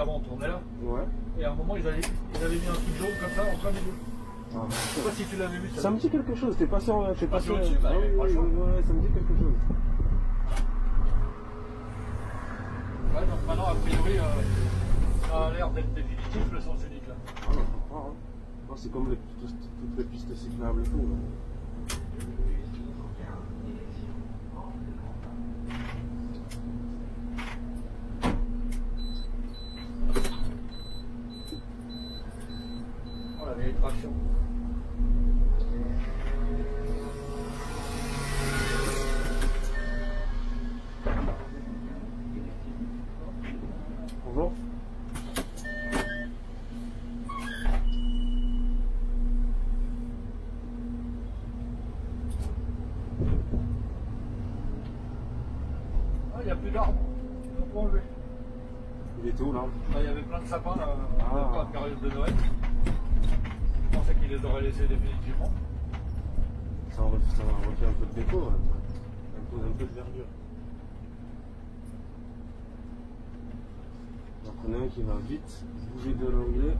Avant on tournait là. Ouais. Et à un moment ils avaient mis un truc jaune comme ça en plein milieu. Ah. Je sais pas si tu l'avais vu. Ça me dit quelque chose, t'es passé en... T'es passé au-dessus, bah, oui, franchement. ouais, ça me dit quelque chose. Ouais, donc maintenant a priori ça a l'air d'être définitif le sens unique là. Ah non, faut croire, hein. Non, c'est comme toutes les pistes cyclables et tout. Là. Oh la vieille traction. Bonjour. Ah, il n'y a plus d'arbres. Ils ont tout enlevé. Il était où là? Il y avait plein de sapins là, Ah. à la période de Noël. Je pensais qu'ils les auraient laissés définitivement. Ça refait un peu de déco, là. Un peu de verdure. J'en prenais un qui va vite, bouger de l'anglais.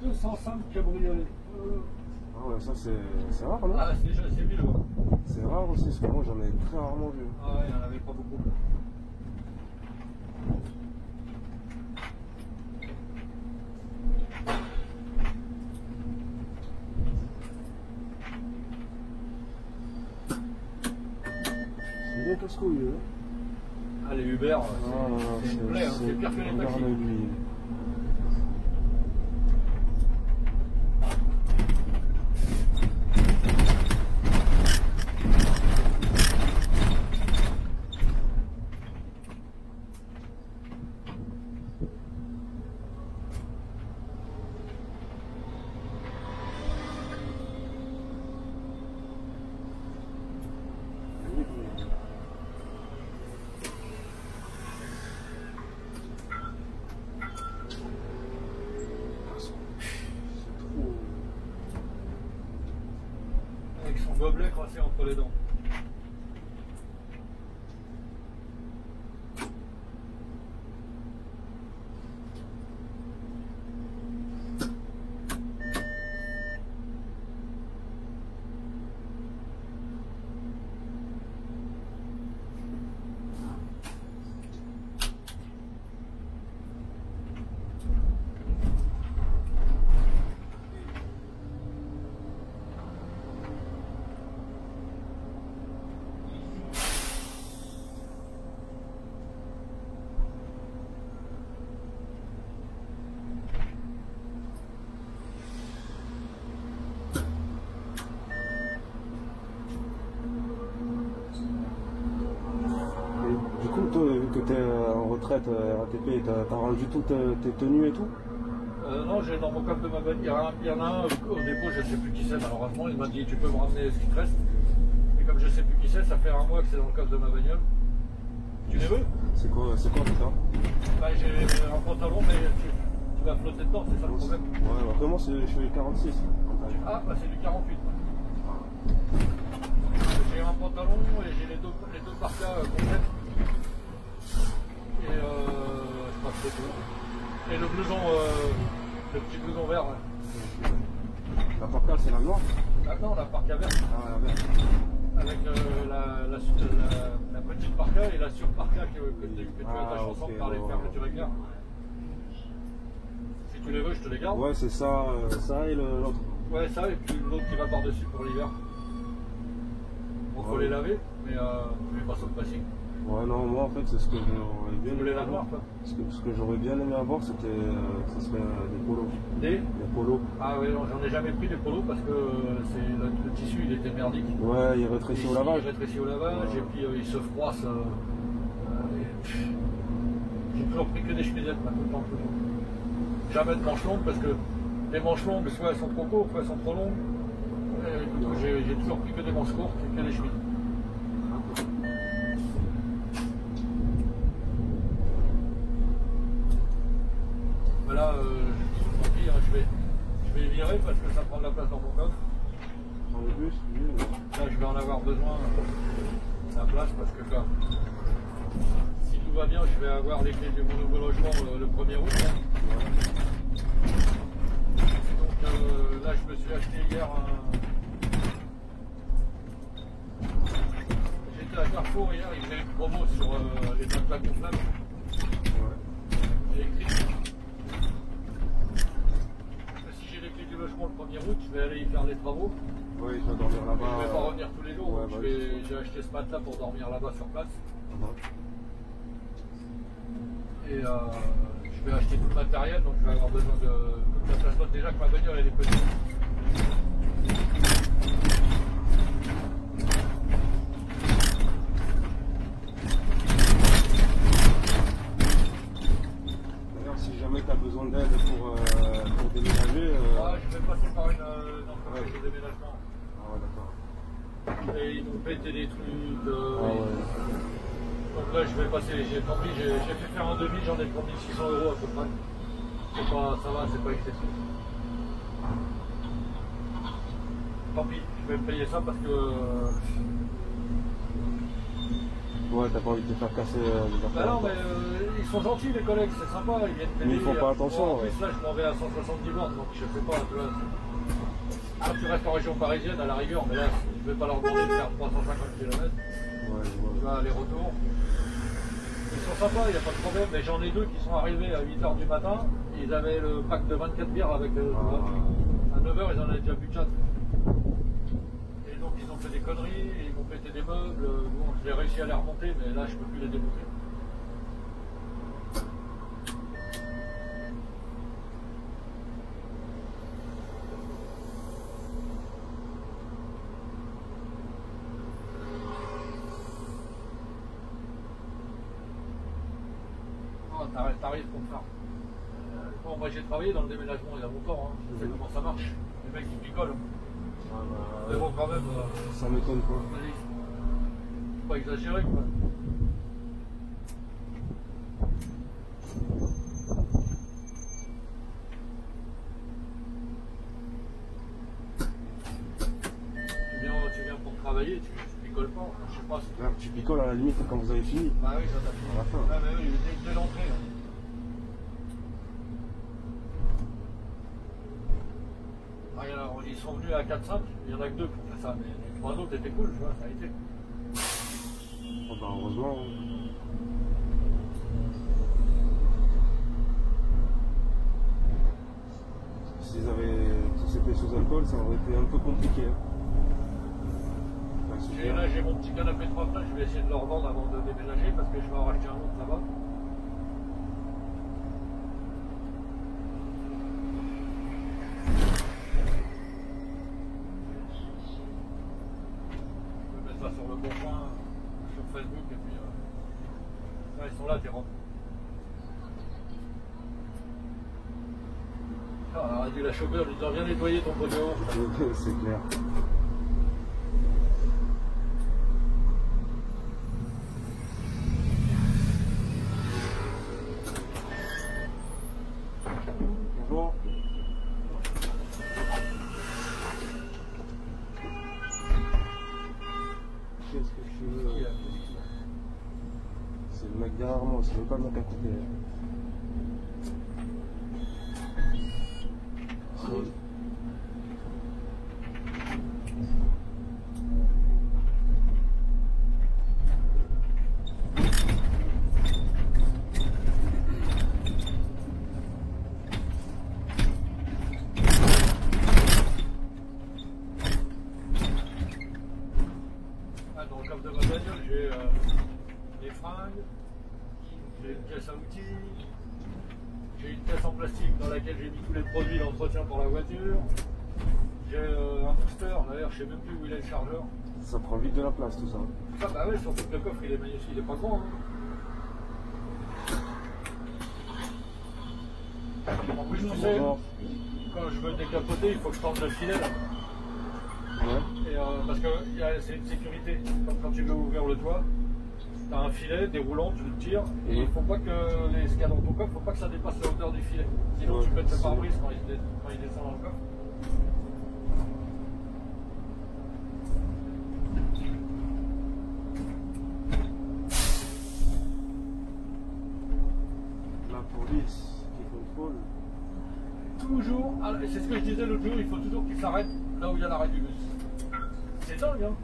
Deux 205 cabriolets. Ah ouais, ça c'est rare, non? Ah, c'est mieux. C'est rare aussi, parce que moi j'en ai très rarement vu. Ah ouais, il n'y en avait pas beaucoup. C'est bien casse-couille, hein? Ah, les Uber, Ah, non, c'est une plaie, hein, c'est pire que les taxis. regarde lui. Avec son gobelet coincé entre les dents. Du coup, toi, vu que tu es en retraite RATP, t'as rendu toutes tes tenues et tout? Non, j'ai dans mon coffre de ma bagnole. Il y en a un au dépôt, je ne sais plus qui c'est malheureusement. Il m'a dit tu peux me ramener ce qui te reste. Et comme je ne sais plus qui c'est, ça fait un mois que c'est dans le coffre de ma bagnole. Tu les veux? C'est quoi tout ça? Bah, j'ai un pantalon, mais tu vas flotter dedans, c'est ça le problème. Ouais, bah, comment je suis 46. Ah, bah c'est du 48. J'ai un pantalon et j'ai les deux parkas complètes. Et je crois que c'est tout. Et le blouson, le petit blouson vert. Ouais. La parka, c'est la noire? Ah non, la parka verte. Ah, la verte. Avec la petite parka et la surparka que tu attaches ensemble par les fermes que tu réclames. Si tu les veux, je te les garde. Ouais, c'est ça, ça et l'autre. Ouais, ça, et puis l'autre qui va par-dessus pour l'hiver. Bon, faut les laver, mais pas sur le pressing. Ouais, non, moi en fait, c'est ce que j'aurais bien Tu voulais la noire, toi? Ce que j'aurais bien aimé avoir, ce serait des polos. Des polos. Ah ouais, non, j'en ai jamais pris des polos parce que le tissu il était merdique. Ouais, il rétrécit au lavage. Il rétrécit au lavage et puis il se froisse. J'ai toujours pris que des chemisettes, pas tout le temps. Jamais de manches longues parce que les manches longues, soit elles sont trop courtes, soit elles sont trop longues. J'ai toujours pris que des manches courtes et que des chemises. Voilà, tant pis, hein, je vais virer parce que ça prend de la place dans mon coffre. Dans le bus, oui. Là, je vais en avoir besoin de la place parce que là, si tout va bien, je vais avoir les clés de mon nouveau logement le 1er août. Hein. Donc là, je me suis acheté hier un. J'étais à Carrefour hier, ils faisaient une promo sur les matelas gonflables. Électriques. Si j'ai les clés du logement le 1er août, je vais aller y faire les travaux. Oui, je vais dormir là-bas. Je ne vais pas revenir tous les jours. Ouais, Donc j'ai acheté ce matelas pour dormir là-bas sur place. Et je vais acheter tout le matériel, donc je vais avoir besoin de toute la place note. Déjà que ma bagnole elle est petite. D'ailleurs, si jamais tu as besoin d'aide pour déménager. Je vais passer par une entreprise de déménagement. Ah ouais, d'accord. Et ils m'ont pété des trucs. Ouais. Donc là, je vais passer. J'ai fait faire un devis, j'en ai pour 1600 € à peu près. Ça va, c'est pas excessif. Tant pis, je vais me payer ça parce que. Ouais, t'as pas envie de te faire casser les affaires. Bah non, mais ils sont gentils les collègues, c'est sympa, ils viennent mais ils font pas attention. En plus là, je m'en vais à 170 bornes, donc je sais pas, tu vois. Quand tu restes en région parisienne, à la rigueur, mais là, je vais pas leur demander de faire 350 km. Tu vas aller-retour. Ils sont sympas, il n'y a pas de problème, mais j'en ai deux qui sont arrivés à 8h du matin, ils avaient le pack de 24 bières avec à 9h, ils en avaient déjà bu 4. Et donc ils ont fait des conneries, ils m'ont pété des meubles, bon, j'ai réussi à les remonter, mais là je peux plus les démonter. T'arrives pour faire. Bon, moi j'ai travaillé dans le déménagement il y a longtemps, hein. Je sais comment ça marche. Les mecs ils picolent. Mais bon, quand même. Ça m'étonne pas. Faut pas exagérer quoi. Tu viens pour travailler, tu picoles pas. Je sais pas. Là, tu picoles à la limite quand vous avez fini. Bah oui, ça t'a fini. À la fin. Ah, mais oui, dès l'entrée. Hein. Alors, ils sont venus à 4-5, il n'y en a que 2 pour faire ça, mais les 3 autres étaient cool, tu vois, ça a été. Oh bah heureusement. Si c'était sous alcool, ça aurait été un peu compliqué. Là, j'ai mon petit canapé 3 places, je vais essayer de le revendre avant de déménager parce que je vais en racheter un autre là-bas. Ça sur le bon coin, sur Facebook, et puis là, ils sont là, tes robes. Ah, on aurait dû la chauffeur lui dire viens nettoyer ton pot de haut. C'est clair. Bonjour. Qu'est-ce que tu veux? C'est le mec derrière moi, c'est même pas le mec à côté. Dans le coffre de ma bagnole, j'ai des fringues, j'ai une caisse à outils, j'ai une caisse en plastique dans laquelle j'ai mis tous les produits d'entretien pour la voiture, j'ai un booster, d'ailleurs je sais même plus où il est le chargeur. Ça prend vite de la place tout ça. Ça, bah ouais, surtout que le coffre il est magnifique, il est pas grand. Hein. En plus, tu sais, quand je veux décapoter, il faut que je tente le filet là. parce que c'est une sécurité. Quand tu veux ouvrir le toit, tu as un filet déroulant, tu le tires, et il ne faut pas que ce qu'il y a dans ton coffre, il ne faut pas que ça dépasse la hauteur du filet. Sinon tu pètes le pare-brise quand il descend dans le coffre. La police qui contrôle. Toujours, c'est ce que je disais l'autre jour, il faut toujours qu'il s'arrête là où il y a l'arrêt du bus. C'est dingue, hein.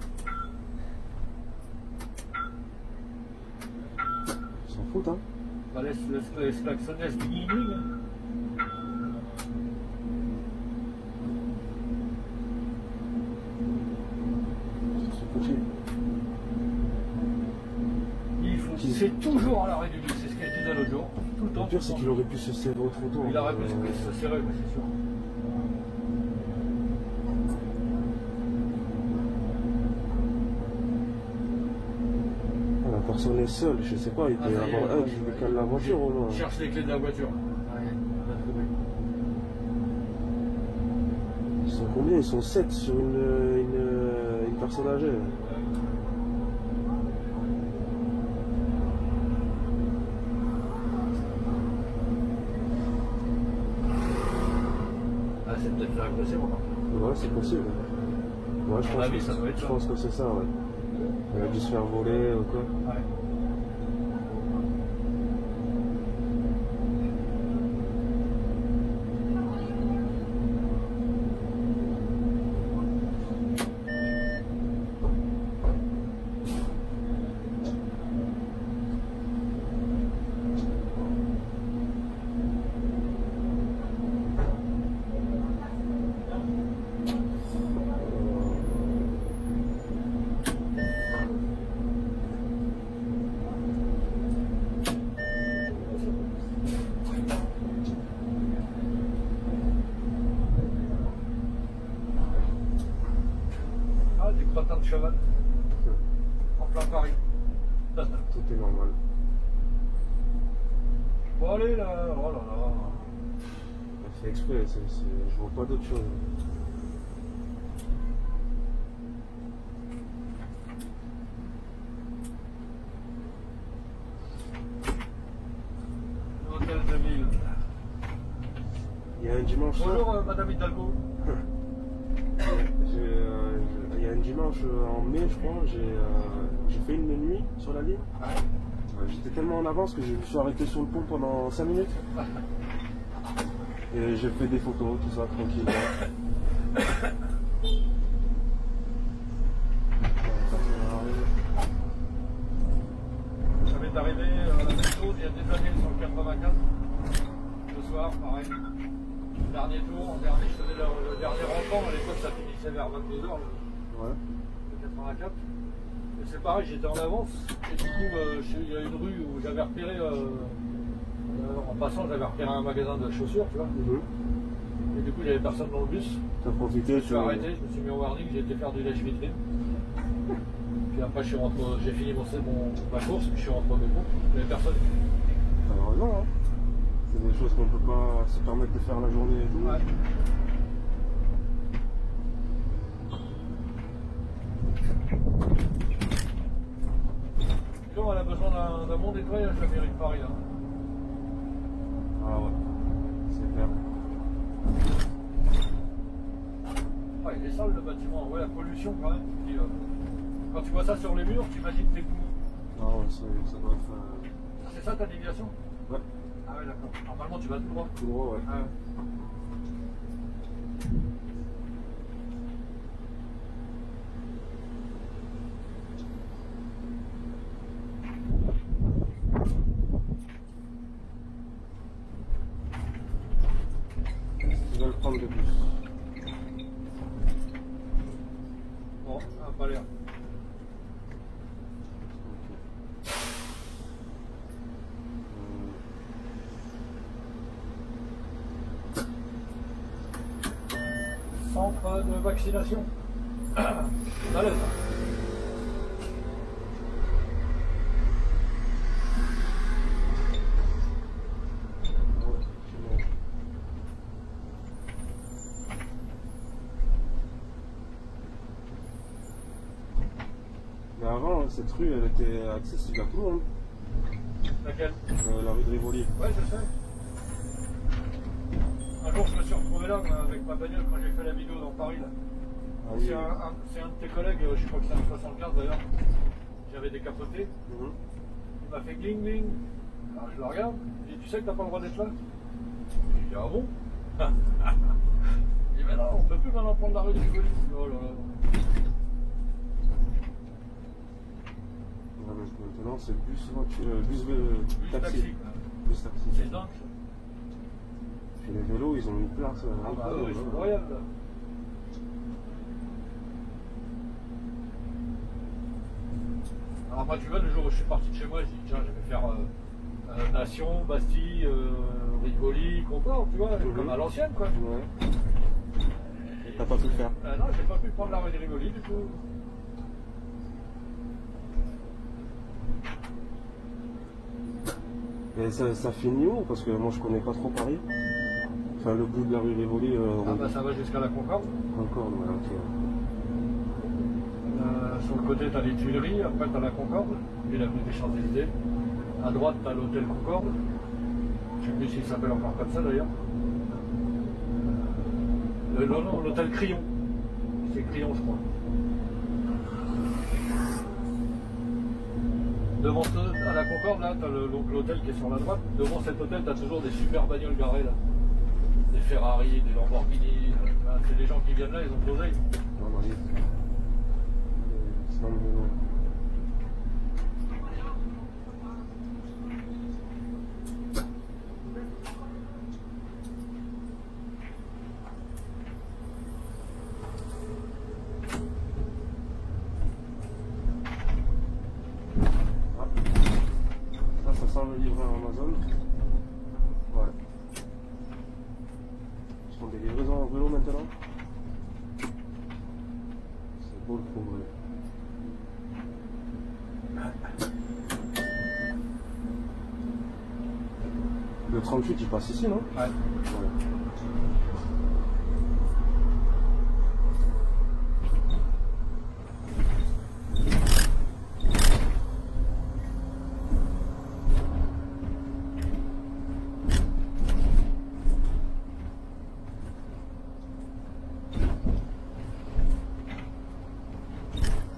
Ils s'en foutent, hein. Bah laisse klaxonner, laisse du guigning. C'est possible. C'est toujours à l'arrêt du bus, c'est ce que je disais l'autre jour. Tout le temps. Le pire, c'est qu'il aurait pu se serrer au trottoir. Il aurait pu se serrer, mais c'est sûr. La personne est seule, je sais pas, il peut y avoir un qui décale la voiture ou non. Cherche les clés de la voiture. Ils sont combien? Ils sont 7 sur une personne âgée. C'est peut-être agressé, moi. Ouais, c'est possible. Ouais, je pense que c'est ça, ouais. Elle a dû se faire voler ou quoi. Ouais. Des crottins de cheval en plein Paris. Tout est normal. Bon allez là, oh là là. Elle fait exprès, je vois pas d'autre chose. Hôtel de ville. Il y a un dimanche. Bonjour Madame Hidalgo. Il y a un dimanche en mai, je crois, j'ai fait une nuit sur la ligne. J'étais tellement en avance que je me suis arrêté sur le pont pendant 5 minutes. Et j'ai fait des photos, tout ça, tranquille. Ça m'est arrivé la même chose il y a des années sur le 84. Le soir, pareil. Dernier tour, je faisais le dernier rentrant, à l'époque ça finissait vers 22h, le 84. Et c'est pareil, j'étais en avance, et du coup il y a une rue où j'avais repéré, en passant j'avais repéré un magasin de chaussures, tu vois. Et du coup il n'y avait personne dans le bus. T'as profité, je me suis arrêté, je me suis mis au warning, j'ai été faire du lèche-vitrine. Puis après j'ai fini ma course, puis je suis rentré au dépôt, il n'y avait personne. T'as raison, hein. C'est des choses qu'on peut pas se permettre de faire la journée et tout. Ouais. Donc, elle a besoin d'un bon nettoyage, la mairie de Paris. Là. Ah ouais, c'est clair. Ah, il est sale le bâtiment, ouais, la pollution quand même. Puis, quand tu vois ça sur les murs, tu imagines tes poumons. Ah ouais, ça doit être... C'est ça ta déviation? Ouais. Ah ouais, d'accord. Normalement, tu vas tout droit. Tout droit, ouais. Ah, ouais. Je vais le prendre de plus. Bon, ça n'a pas l'air. Centre de vaccination. À l'aise. Mais avant, cette rue, elle était accessible à tout le monde. Laquelle? La rue de Rivoli. Ouais, je sais. Un jour, je me suis retrouvé là avec ma bagnole quand j'ai fait la vidéo dans Paris. Là. Ah, oui. C'est un de tes collègues, je crois que c'est un 75 d'ailleurs. J'avais décapoté. Il m'a fait gling gling. Alors je le regarde. Il dit, tu sais que t'as pas le droit d'être là? J'ai dit, ah bon? Il dit, mais non, on peut plus maintenant prendre la rue de Rivoli. Oh là là. Maintenant, c'est bus taxi. Taxi. Bus taxi. C'est dingue ça. Et les vélos, ils ont une place. Ah bah oui, c'est incroyable là. Alors moi tu vois, le jour où je suis parti de chez moi, je dis tiens je vais faire Nation, Bastille, Rivoli, Concorde, tu vois, comme à l'ancienne quoi. Ouais. Et t'as pas pu le faire? Non, j'ai pas pu prendre la rue de Rivoli du coup. Et ça finit où? Parce que moi je connais pas trop Paris. Enfin le bout de la rue Rivoli. Ah bah ça va jusqu'à la Concorde. Concorde, ouais, ok. Sur le côté t'as les Tuileries, après t'as la Concorde, puis l'avenue des Champs-Élysées. À droite t'as l'hôtel Concorde. Je sais plus s'il s'appelle encore comme ça d'ailleurs. Non, l'hôtel Crillon. C'est Crillon je crois. Devant à la Concorde, là, tu as l'hôtel qui est sur la droite. Devant cet hôtel, tu as toujours des super bagnoles garées là. Des Ferrari, des Lamborghini. C'est des gens qui viennent là, ils ont de l'oseille. C'est dans le vélo. Ça sent le livreur Amazon. Ouais. Ils font des livraisons en vélo maintenant. C'est beau le progrès. Le 38 il passe ici, non? Ouais.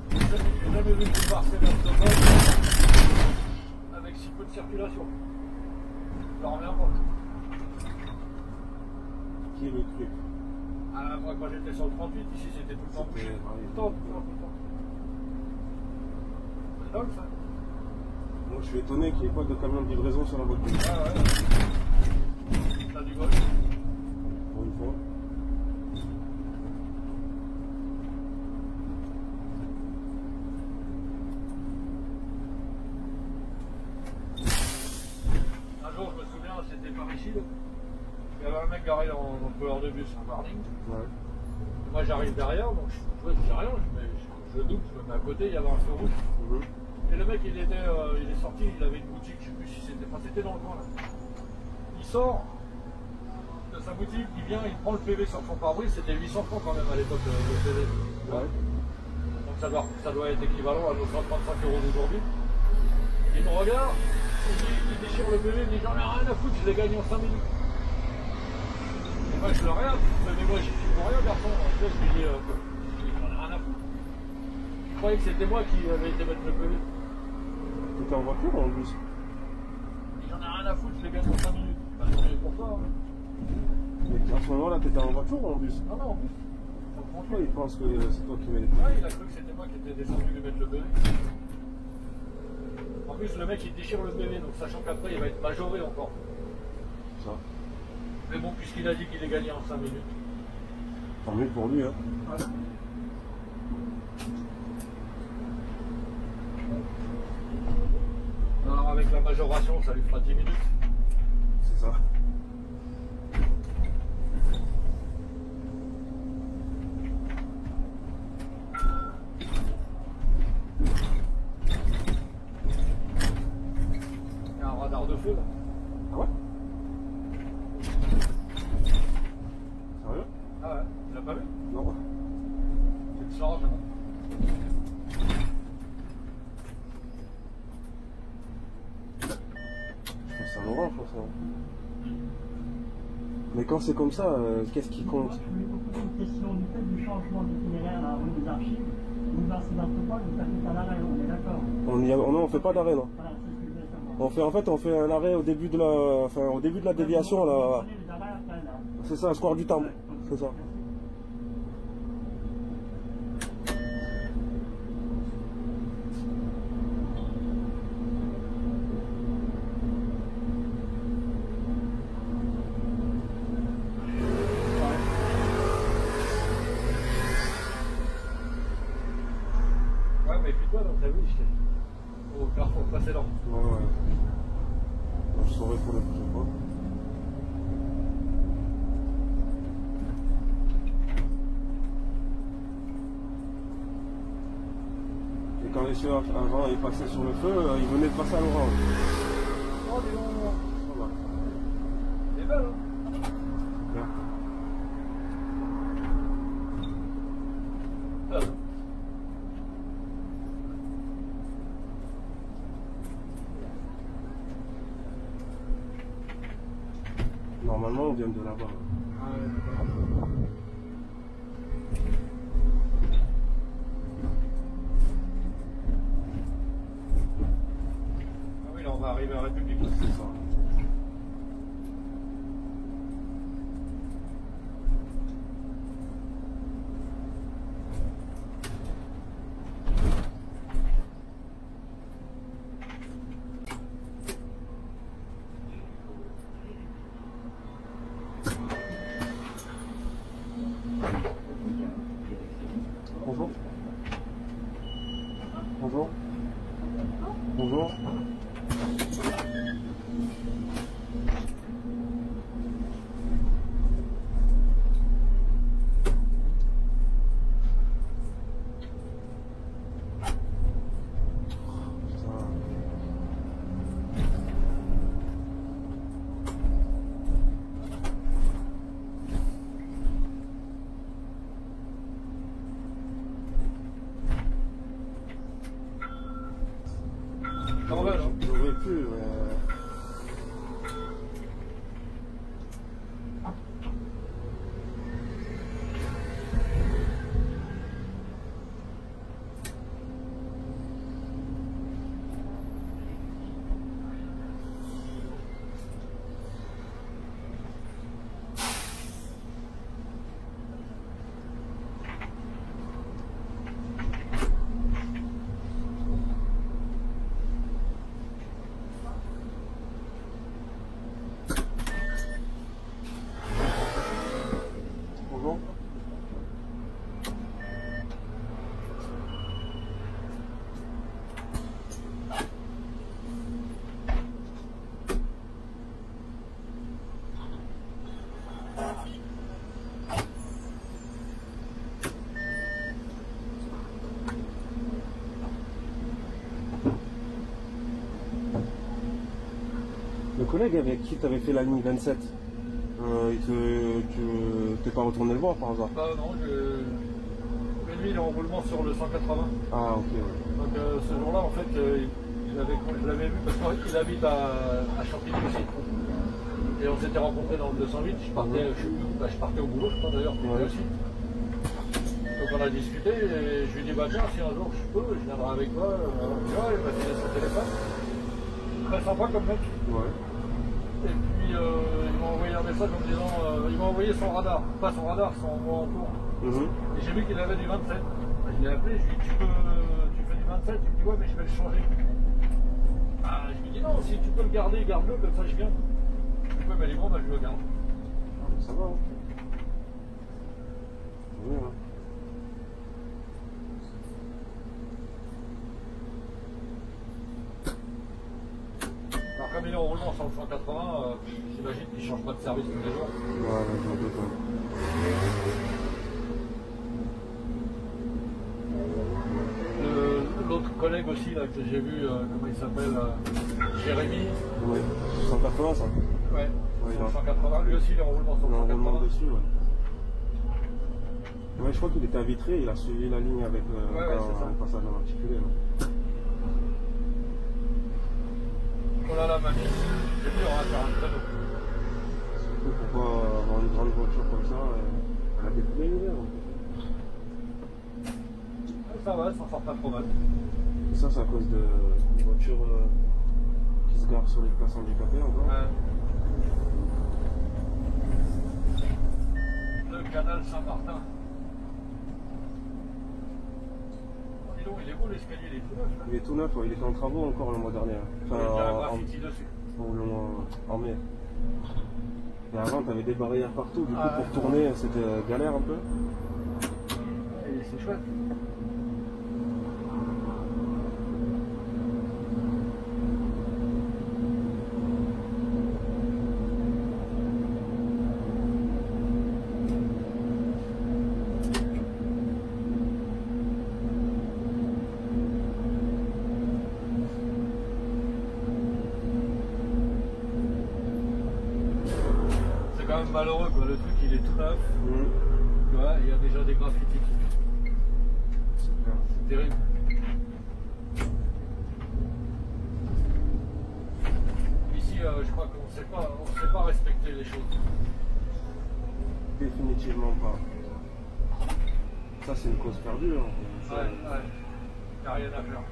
J'ai jamais vu une parcelle avec si peu de circulation. Ça revient pas. Qui est le truc? Ah, moi quand j'étais sur le 38, ici c'était tout le temps bouché. Tout le temps. C'est dingue ça. Moi je suis étonné qu'il n'y ait pas de camion de livraison sur la voiture. Ah ouais. T'as du bol. Pour une fois. Un jour, je me souviens, c'était par ici. Là. Il y avait un mec garé dans le couleur de bus, un warning. Ouais. Moi, j'arrive derrière, donc je dis rien, je double, je me mets à côté, il y avait un feu rouge. Et le mec, il est sorti, il avait une boutique, je sais plus si c'était, enfin, c'était dans le coin là. Il sort de sa boutique, il vient, il prend le PV sur son pare-brise, c'était 800 francs quand même à l'époque le PV. Ouais. Donc ça doit être équivalent à nos 135 € d'aujourd'hui. Il me regarde, il déchire le PV, il me dit j'en ai rien à foutre, je l'ai gagné en 5 minutes. Et moi je le regarde, mais moi j'y suis pour rien garçon. Je lui dis j'en ai rien à foutre. Je croyais que c'était moi qui avais été mettre le PV. T'étais en voiture ou en bus? J'en ai rien à foutre, je l'ai gagné en 5 minutes. Bah, c'est pour ça. Hein. Mais à ce moment-là, t'étais en voiture ou en bus? Non, en bus. Pourquoi il pense que c'est toi qui mets les Ouais, il a cru que c'était moi qui étais descendu lui mettre le PV. En plus, le mec il déchire le PV, donc sachant qu'après il va être majoré encore. Ça. Mais bon, puisqu'il a dit qu'il est gagné en 5 minutes. Tant mieux pour lui, hein. Ouais. Alors avec la majoration, ça lui fera 10 minutes. C'est ça. Il y a un radar de feu là. Ah ouais? Sérieux? Ah ouais, tu l'as pas vu? Non. Tu le sauras maintenant. l'orange, je pense. Mais quand c'est comme ça, qu'est-ce qui compte? Je voulais vous poser une question du fait du changement d'itinéraire à la rue des Archives. Vous n'accidentez pas, vous faites un arrêt, on est d'accord? Non, on fait pas d'arrêt, non. Voilà, c'est ce que je voulais savoir. On fait un arrêt au début de la déviation, là. Vous prenez les arrêts après, là. C'est ça, square du Temple. Ouais. C'est ça. Ouais, mais puis toi, donc t'as vu, j'étais au carrefour précédent. Ouais. Je saurai pour la prochaine fois. Et quand les chevaux avant ils passaient sur le feu, ils venaient de passer à l'orange. Oh, dis donc. Voilà. C'est belle, hein? Bien. Ah, Normalement, on vient de là-bas. Ah oui, là on va arriver à République. C'est ça. Bonjour. Bonjour. Bonjour. T'en vas, là? J'aurais pu, mais... Bonjour. Le collègue avec qui tu avais fait la ligne 27, tu t'es pas retourné le voir par hasard? Bah non, mais lui il est en roulement sur le 180. Ah ok, ouais. Donc ce jour-là en fait, je l'avais vu parce qu'il habite à Chantilly aussi. Et on s'était rencontrés dans le 208, je partais au boulot je crois d'ailleurs, puis lui aussi. Donc on a discuté et je lui ai dit bah tiens si un jour je peux, je viendrai avec toi, tu vois, il m'a filé son téléphone. Très sympa comme mec. Ouais. Et puis il m'a envoyé un message en me disant, il m'a envoyé son radar, pas son radar, son mot en cours. Et j'ai vu qu'il avait du 27. Je l'ai appelé, je lui ai dit tu fais du 27, il me dit ouais mais je vais le changer. Ah, je lui ai dit non, si tu peux le garder, garde-le, comme ça je viens. Ouais mais il est bon, bah, je le garde. Ça va, hein. Oui, hein. Alors comme il est en roulement sur le 180, j'imagine qu'il ne change pas de service tous les jours. Ouais, j'en doute pas. L'autre collègue aussi là, que j'ai vu, comment il s'appelle, Jérémy. Ouais, 180 ça. Ouais, Ouais, sur le 180, lui aussi il est en roulement sur le 180. L'enroulement dessus, ouais. Ouais, je crois qu'il était à Vitré, il a suivi la ligne avec le passage en articulé. Là. Oh là là, mamie, j'ai vu, on a faire un créneau. Pourquoi avoir une grande voiture comme ça, elle a des pneus l'hiver. Ça va, ça sort pas trop mal. Et ça, c'est à cause de voitures qui se garent sur les places handicapées encore. Le canal Saint-Martin. Il est beau l'escalier, il est tout neuf. Là. Il est tout neuf, il était en travaux encore le mois dernier. Enfin, il y a un graffiti dessus. En mai. Et avant, tu avais des barrières partout, du coup, pour tourner, c'était galère un peu. Et c'est chouette. C'est quand même malheureux quoi, le truc il est tout neuf, tu vois, il y a déjà des graffitis. C'est terrible. Ici je crois qu'on sait pas respecter les choses. Définitivement pas. Ça c'est une cause perdue. Hein. Ouais, il n'y a rien à faire.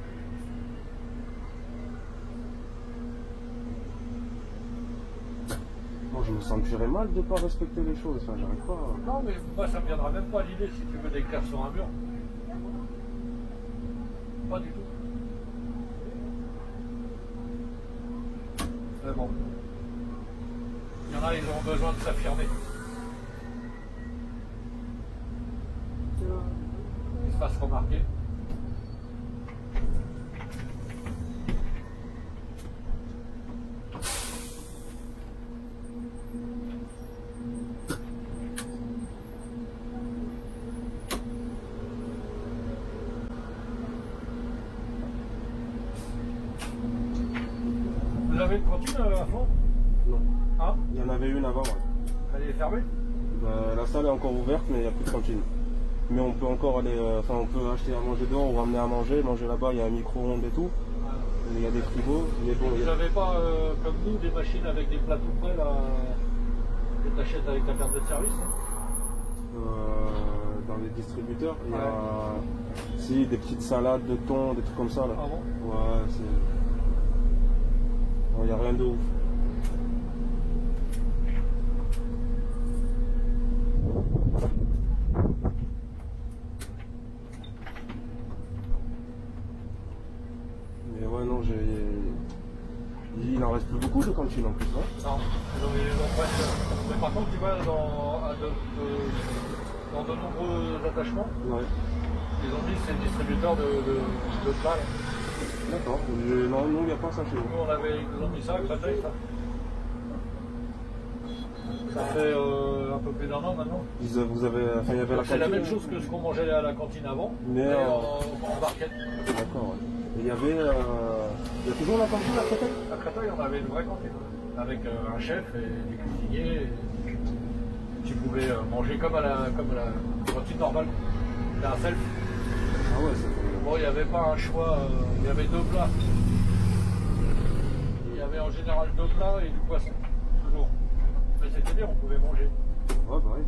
Moi je me sentirais mal de ne pas respecter les choses, enfin, j'arrive pas. Non mais moi ça me viendra même pas l'idée si tu veux d'écrire sur un mur. Pas du tout. Mais bon. Il y en a, ils ont besoin de s'affirmer. Ils se fassent remarquer. Vous avez une cantine à fond? Non. Hein? Il y en avait une avant, ouais. Elle est fermée? La salle est encore ouverte, mais il n'y a plus de cantine. Mais on peut encore aller, on peut acheter à manger dehors ou ramener à manger là-bas, il y a un micro-ondes et tout. Il y a des frigos, mais bon. Vous n'avez pas, comme nous, des machines avec des plats tout près là, que tu achètes avec ta carte de service? Hein? Dans les distributeurs, il y a si, des petites salades de thon, des trucs comme ça là. Ah bon? Ouais, c'est. Il n'y a rien de ouf. Mais ouais, non, il n'en reste plus beaucoup de cantines en plus, hein. Non, ils ont presque. Mais par contre, tu vas dans de nombreux attachements, Ouais. ils ont dit que c'est le distributeur de plats. D'accord. Non, nous, il n'y a pas ça chez nous. Nous, ils nous ont mis ça à Créteil, ça. Ça fait un peu plus d'un an maintenant. Il y avait la C'est cantine. la même chose que ce qu'on mangeait à la cantine avant, Mais en barquette. D'accord, ouais. Et il y a toujours la cantine à Créteil? À Créteil, on avait une vraie cantine, avec un chef et des cuisiniers. Tu pouvais manger comme à la cantine normale. C'était un self. Ah ouais, ça fait. Bon, il n'y avait pas un choix, il y avait deux plats. Il y avait en général deux plats et du poisson, toujours. Mais c'était bien, on pouvait manger. Ouais, bah oui.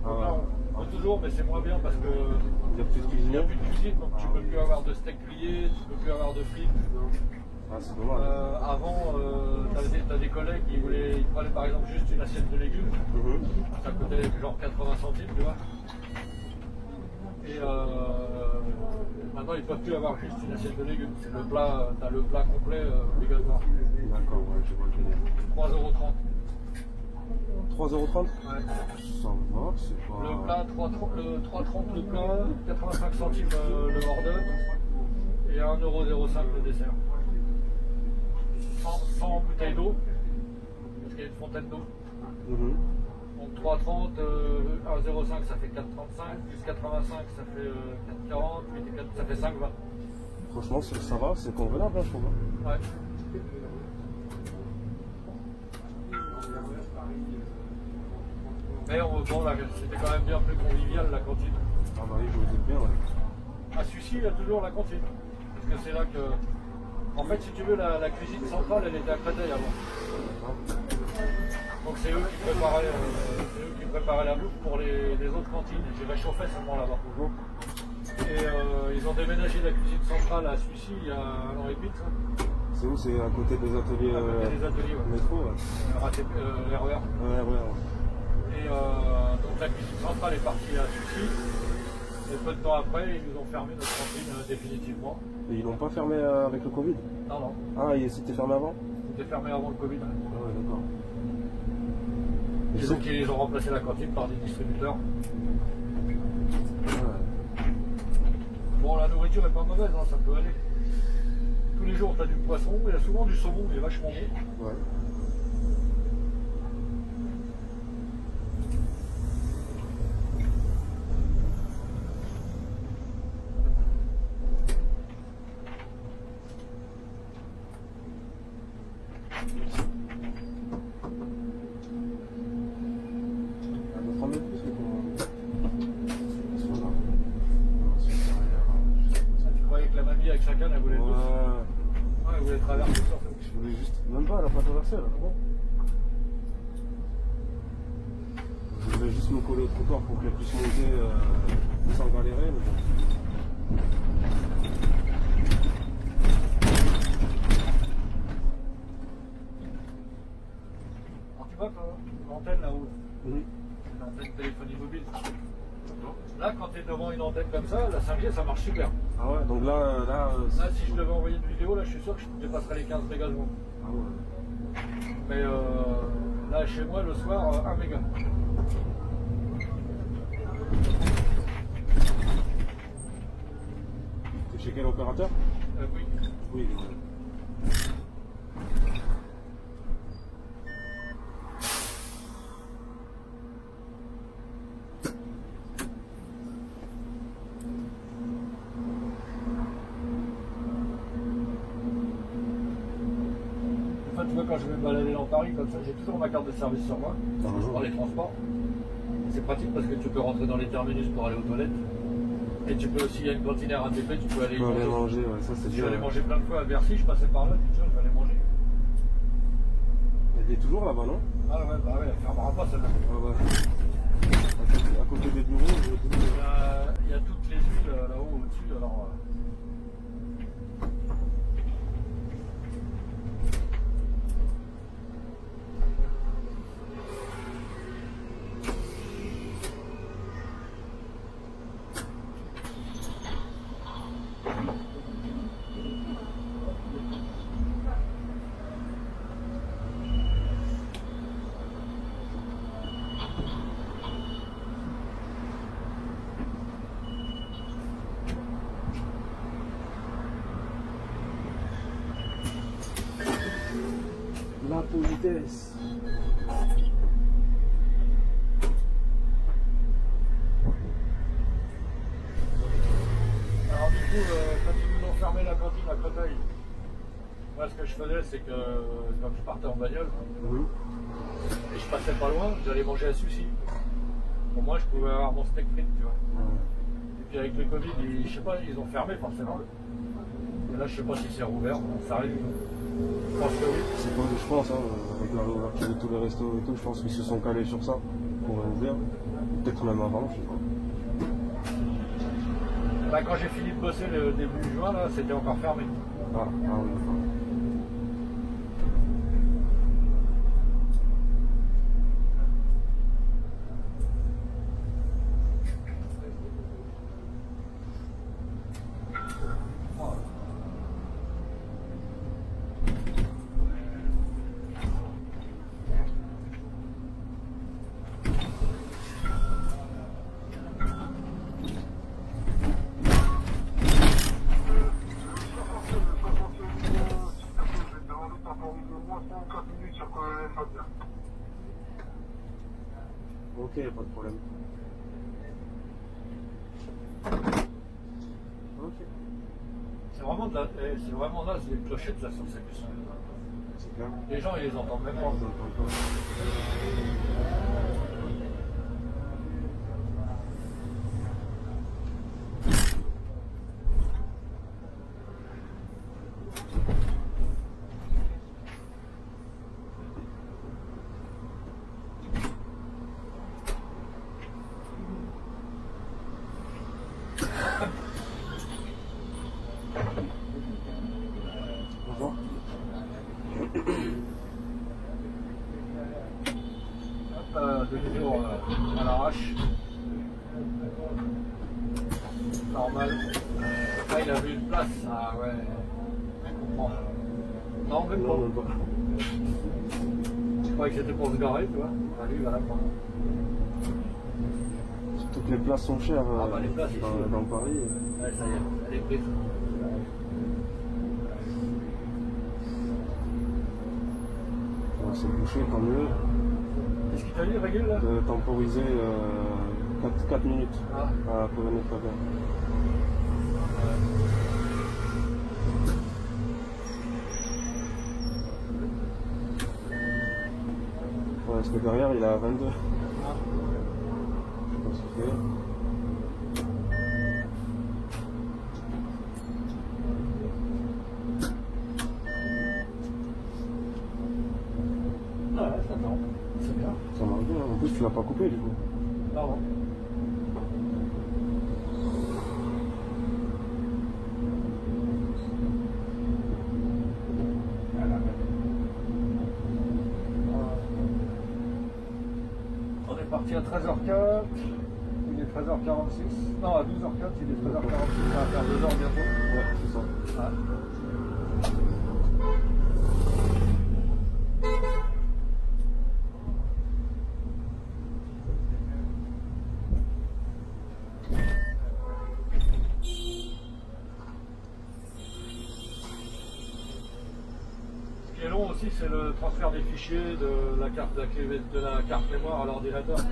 Donc là, on peut toujours, mais c'est moins bien parce que Il n'y a plus de il cuisinier. n'y a plus de cuisine, donc tu peux plus avoir de steak grillé, tu peux plus avoir de frites. Ah, c'est dommage. Avant, t'as des collègues qui ils prenaient par exemple juste une assiette de légumes. Ça coûtait genre 80 centimes, tu vois. Et maintenant, ils ne peuvent plus avoir juste une assiette de légumes. C'est le plat, t'as le plat complet obligatoire. D'accord, ouais, je vois le délire. 3,30 €. 3,30 €? Ouais. Ça va, c'est pas. Le plat, 3,30 € le plat, 85 centimes le hors d'œuvre et 1,05 € le dessert. Sans bouteille d'eau, parce qu'il y a une fontaine d'eau. Donc 3,30, 1,05 ça fait 4,35, plus 85 ça fait 4,40, ça fait 5,20. Franchement, ça va, c'est convenable, hein, je trouve. Ouais. Mais bon, là, c'était quand même bien plus convivial la cantine. Ah bah oui, je me dis bien, ouais. À Sucy, il y a toujours la cantine. Parce que c'est là que. En fait, si tu veux, la cuisine centrale, elle était à Créteil avant. Donc c'est eux qui préparaient la bouffe pour les autres cantines. J'ai réchauffé seulement là-bas. Et ils ont déménagé la cuisine centrale à Suissy il y a 1 an et demi. C'est où? C'est à côté des ateliers, ouais. métro, ouais. RER. Ouais. Et donc la cuisine centrale est partie à Suissy. Et peu de temps après, ils nous ont fermé notre cantine définitivement. Et ils l'ont pas fermé avec le Covid? Non. Ah, c'était fermé avant? C'était fermé avant le Covid. Ah ouais, d'accord. Et donc ils ont remplacé la cantine par des distributeurs. Ouais. Bon, la nourriture est pas mauvaise, hein, ça peut aller. Tous les jours, tu as du poisson, il y a souvent du saumon, il est vachement bon. Ouais. Avec chacun, elle voulait elle voulait traverser ça. Je voulais juste. Même pas, elle a pas traversé là. Bon. Je voulais juste me coller au trottoir pour qu'elle puisse monter sans galérer. Mais... Alors tu vois l'antenne là-haut, c'est l'antenne téléphonie mobile. Là, quand tu es devant une antenne comme ça, la 5G, ça marche super. Ah ouais, donc là, si je devais envoyer une vidéo, là, je suis sûr que je dépasserais les 15 mégas secondes. Ah ouais. Mais là, chez moi, le soir, 1 méga. T'es chez quel opérateur? Oui. Oui. Tu vois, quand je vais me balader dans Paris, comme ça, j'ai toujours ma carte de service sur moi, dans les transports. C'est pratique parce que tu peux rentrer dans les terminus pour aller aux toilettes. Et tu peux aussi, il y a une cantine RATP, tu peux aller manger. Ouais, ça c'est Je suis allé manger plein de fois à Bercy, je passais par là, je vais aller manger. Elle est toujours là-bas, non? Ah ouais, bah ouais, elle fermera pas celle-là. Ah ouais. À côté des bureaux, il y a toutes les huiles là-haut, au-dessus, alors... La politesse. Alors du coup, quand ils nous ont fermé la cantine à Créteil, moi ce que je faisais, c'est que comme je partais en bagnole, et je passais pas loin, j'allais manger à Sucy. Au moins je pouvais avoir mon steak frites, tu vois. Et puis avec le Covid, je sais pas, ils ont fermé forcément. Et là je sais pas si c'est rouvert, ça arrive. Je pense que oui. Je pense, hein, avec la réouverture de tous les restos et tout, je pense qu'ils se sont calés sur ça pour ouvrir. Peut-être même avant, je sais pas. Bah, quand j'ai fini de bosser le début juin, là, c'était encore fermé. Ah oui, d'accord. Ok, pas de problème. Ok. C'est vraiment naze les clochettes là sur cette bus. C'est clair. Les gens ils les entendent même pas. demi-tour à l'arrache. Normal. Là, il avait une place. Ah ouais. Je comprends. Non, même pas. Je croyais que c'était pour se garer, tu vois. Ah, lui, il va la prendre. Toutes les places sont chères les places ici, dans Paris. Ouais, ça y est, elle est prise. C'est bouché, tant mieux. Qu'est-ce qu'il t'a dit, régule là? De temporiser 4 minutes à Covenant Fabien. Ouais, parce que derrière il est à 22. Je sais pas ce qu'il fait. C'est bien. Ça marche bien, en plus tu l'as pas coupé du coup. Non. On est parti à 13h04, il est 13h46, non à 12h04, il est 13h46, ça va faire 2 heures bientôt. Ouais, c'est ça. Ouais. Ce qui est long aussi, c'est le transfert des fichiers de la carte mémoire à l'ordinateur. Ça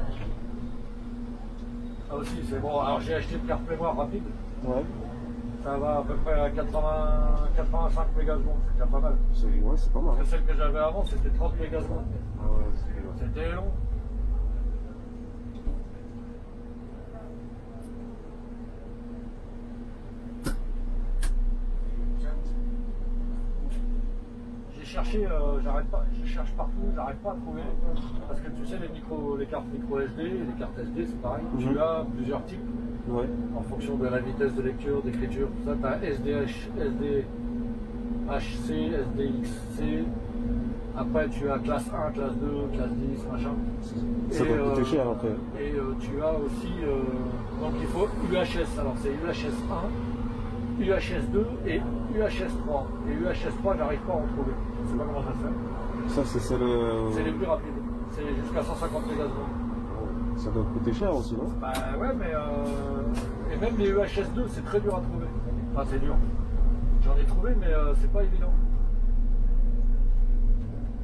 aussi, c'est bon. Alors j'ai acheté une carte mémoire rapide. Ouais. Ça va à peu près à 85 mégasecondes, c'est déjà pas mal. Ouais, c'est pas mal. Parce que celle que j'avais avant, c'était 30 mégasecondes. Ah ouais, c'était long. J'ai cherché, je cherche partout, j'arrive pas à trouver. Parce que tu sais, les cartes micro SD, les cartes SD, c'est pareil. Tu as plusieurs types. Ouais. En fonction de la vitesse de lecture, d'écriture, tout ça, tu as SDH, SDHC, SDXC. Après, tu as classe 1, classe 2, classe 10, machin. Ça va coûter cher après. Et tu as aussi. Donc il faut UHS. Alors c'est UHS 1, UHS 2 et UHS 3. Et UHS 3, j'arrive pas à en trouver. Je sais pas comment ça se fait. Ça, c'est le. C'est les plus rapides. C'est jusqu'à 150 mégasecondes. Ça doit coûter cher aussi, non? Bah ouais, mais et même les UHS 2, c'est très dur à trouver. Enfin, c'est dur. J'en ai trouvé, mais c'est pas évident.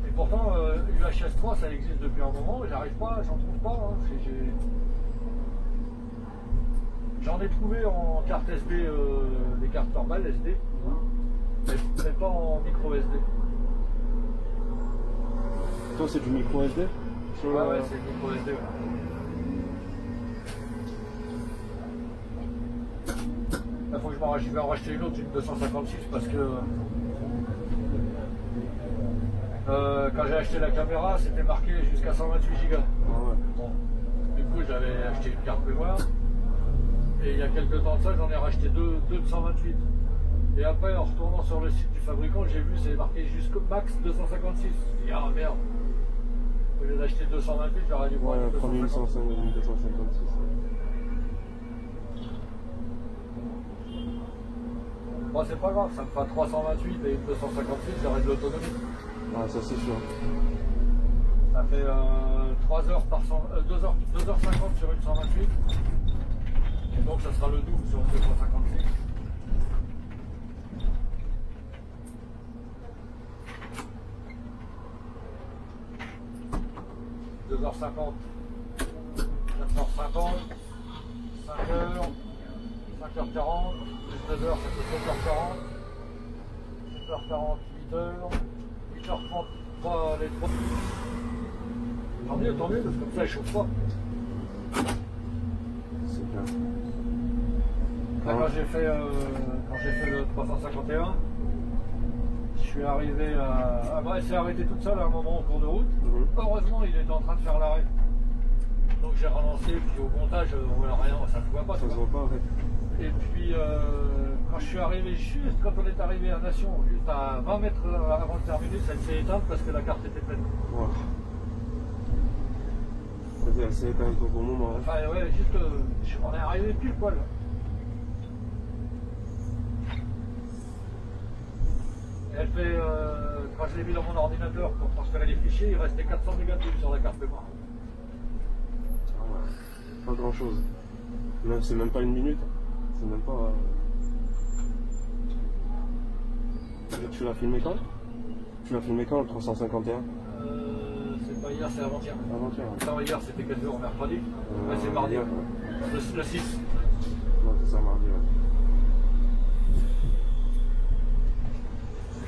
Et pourtant, UHS 3, ça existe depuis un moment, et j'arrive pas, j'en trouve pas. Hein. J'en ai trouvé en carte SD, les cartes normales SD, mais pas en micro SD. Toi, c'est du micro SD? Ouais, c'est du micro SD. Ouais. Il faut que je vais en racheter une autre, une 256, parce que quand j'ai acheté la caméra, c'était marqué jusqu'à 128 Go. Ah ouais. Bon. Du coup, j'avais acheté une carte mémoire, et il y a quelques temps de ça, j'en ai racheté deux de 128. Et après, en retournant sur le site du fabricant, j'ai vu c'est marqué jusqu'au max 256. Je me dis, ah merde, au lieu d'acheter 228, j'aurais dû prendre 256. Bon, c'est pas grave, ça me fera 328 et une 256, j'aurai de l'autonomie. Ah, ça c'est sûr. Ça fait 2h50 sur une 128. Et donc ça sera le double sur une 256. « 2h50, 4h50, 5h, 5h40, plus 2h, ça fait 7h40, 7h40, 8h, 8h30, 3, les 3. Tant mieux, parce que comme ça, il chauffe pas. C'est bien. Quand j'ai fait le 351, je suis arrivé à... elle s'est arrêtée toute seule à un moment au cours de route. Heureusement, il était en train de faire l'arrêt. Donc j'ai relancé, puis au montage, on voit rien, ça ne se voit pas. Ça se voit pas, en fait. Et puis, quand je suis arrivé quand on est arrivé à Nation, juste à 20 mètres avant de terminer, ça s'est éteinte parce que la carte était pleine. Ouais. Elle s'est éteinte au bon moment. Enfin, ouais, juste, on est arrivé pile poil. Et elle fait, quand je l'ai mis dans mon ordinateur pour transférer les fichiers, il restait 400 mégabytes sur la carte mémoire. Ah ouais, pas grand chose. C'est même pas une minute. C'est même pas. Tu l'as filmé quand? Tu l'as filmé quand le 351? C'est pas hier, c'est avant-hier. Avant-hier. Ouais. Hier c'était quel jour? Mercredi? Ouais, c'est mardi. Ouais. Le 6. Ouais, c'est ça, mardi. Ouais.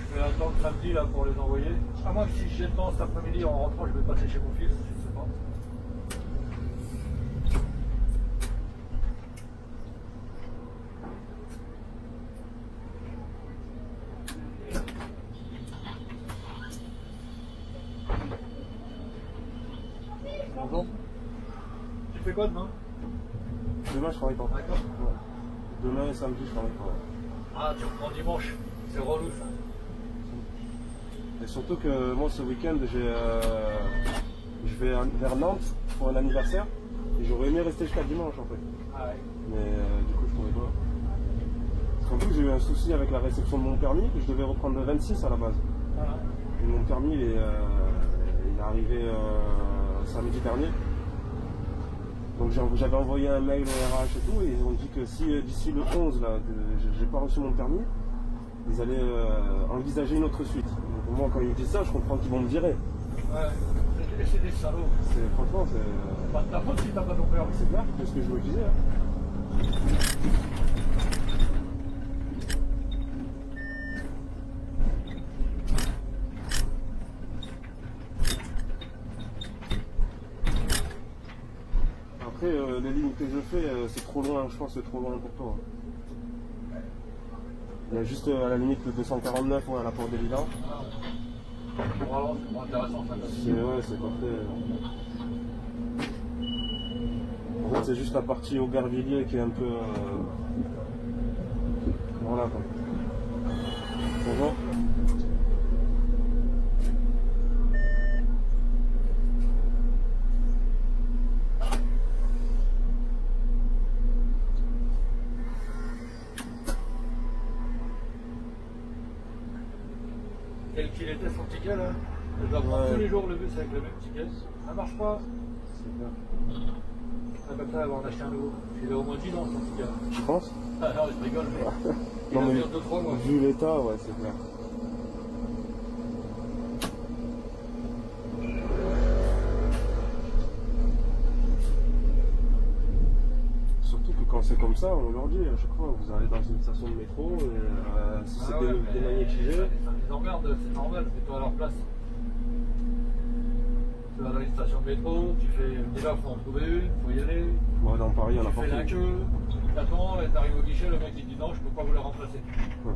Je vais attendre samedi là pour les envoyer. À moins que si j'ai le temps cet après-midi en rentrant, je vais passer chez mon fils, je sais pas. Bonjour. Tu fais quoi demain? Demain je travaille pas. D'accord. Ouais. Demain et samedi je travaille pas. Ah, tu reprends dimanche. C'est relou ça. Et surtout que moi ce week-end je vais vers Nantes pour un anniversaire et j'aurais aimé rester jusqu'à dimanche en fait. Ah ouais. Mais du coup je pourrais pas. Parce qu'en plus j'ai eu un souci avec la réception de mon permis, je devais reprendre le 26 à la base. Ah. Et mon permis il est arrivé samedi dernier. Donc j'avais envoyé un mail au RH et tout et ils ont dit que si d'ici le 11 là j'ai pas reçu mon permis, ils allaient envisager une autre suite. Donc moi quand ils me disent ça, je comprends qu'ils vont me virer. Ouais, c'est des salauds. Franchement c'est. Pas de ta faute si t'as pas ton permis. C'est clair, c'est ce que je me disais. Hein. Après les lignes que je fais, c'est trop loin, je pense que c'est trop loin pour toi. Il y a juste à la limite le 249 à la Porte des Lilas. Voilà, c'est pas intéressant ça. C'est pas fait. En fait, c'est juste la partie Aubervilliers qui est un peu. Voilà quoi. Bonjour. Quel qu'il était son ticket là? Je dois prendre tous les jours le bus avec le même ticket. Ça marche pas. C'est bien. Comme ça, elle va en acheter un nouveau. Il a au moins 10 ans son ticket. Tu penses? Ah non, je rigole, mais. Non, mais 2-3 mois. vu l'état, ouais, c'est clair. Surtout que quand c'est comme ça, on leur dit à chaque fois, vous allez dans une station de métro, et, si c'est démagnétisé. Ça les emmerde, c'est normal, mets-toi à leur place. Tu vas dans une station de métro, tu fais. Déjà, faut en trouver une, faut y aller. Ouais, dans Paris, il y en a Tu fais la partout. queue, t'attends, et t'arrives au guichet, le mec il dit non, je peux pas vous la remplacer. Ouais.